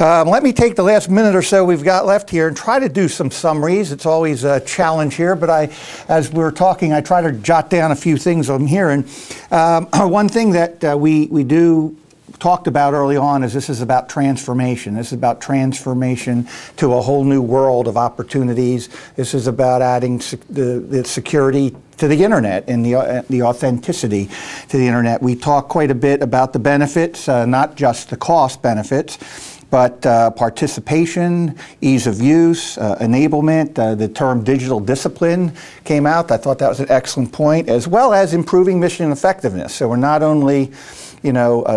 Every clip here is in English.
Let me take the last minute or so we've got left here and try to do some summaries. It's always a challenge here, but as we're talking, I try to jot down a few things I'm hearing. One thing that we talked about early on is this is about transformation. This is about transformation to a whole new world of opportunities. This is about adding the security to the internet and the authenticity to the internet. We talk quite a bit about the benefits, not just the cost benefits, but participation, ease of use, enablement. The term digital discipline came out. I thought that was an excellent point, as well as improving mission effectiveness. So we're not only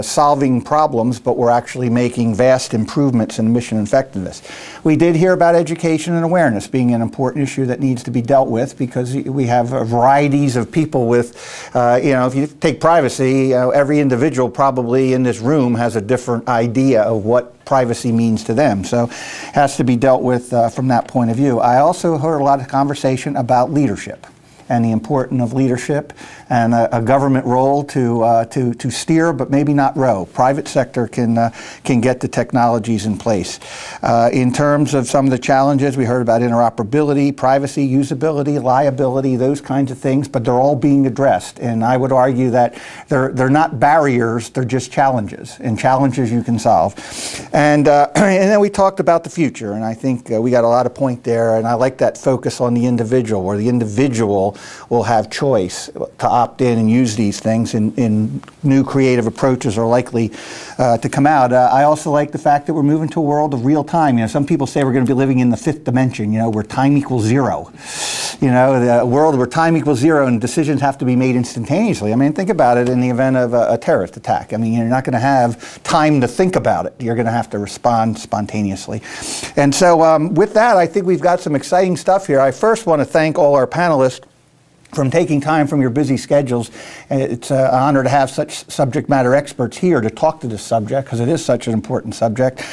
solving problems, but we're actually making vast improvements in mission effectiveness. We did hear about education and awareness being an important issue that needs to be dealt with, because we have varieties of people with, if you take privacy, every individual probably in this room has a different idea of what privacy means to them. So it has to be dealt with from that point of view. I also heard a lot of conversation about leadership and the importance of leadership and a government role to steer, but maybe not row. Private sector can get the technologies in place. In terms of some of the challenges, we heard about interoperability, privacy, usability, liability, those kinds of things, but they're all being addressed. And I would argue that they're not barriers, they're just challenges, and challenges you can solve. And then we talked about the future, and I think we got a lot of point there, and I like that focus on the individual, where the individual will have choice to opt in and use these things, and new creative approaches are likely to come out. I also like the fact that we're moving to a world of real time. Some people say we're going to be living in the fifth dimension, where time equals zero. The world where time equals zero and decisions have to be made instantaneously. I mean, think about it in the event of a terrorist attack. I mean, you're not going to have time to think about it. You're going to have to respond spontaneously. And so with that, I think we've got some exciting stuff here. I first want to thank all our panelists from taking time from your busy schedules. It's an honor to have such subject matter experts here to talk to this subject, because it is such an important subject.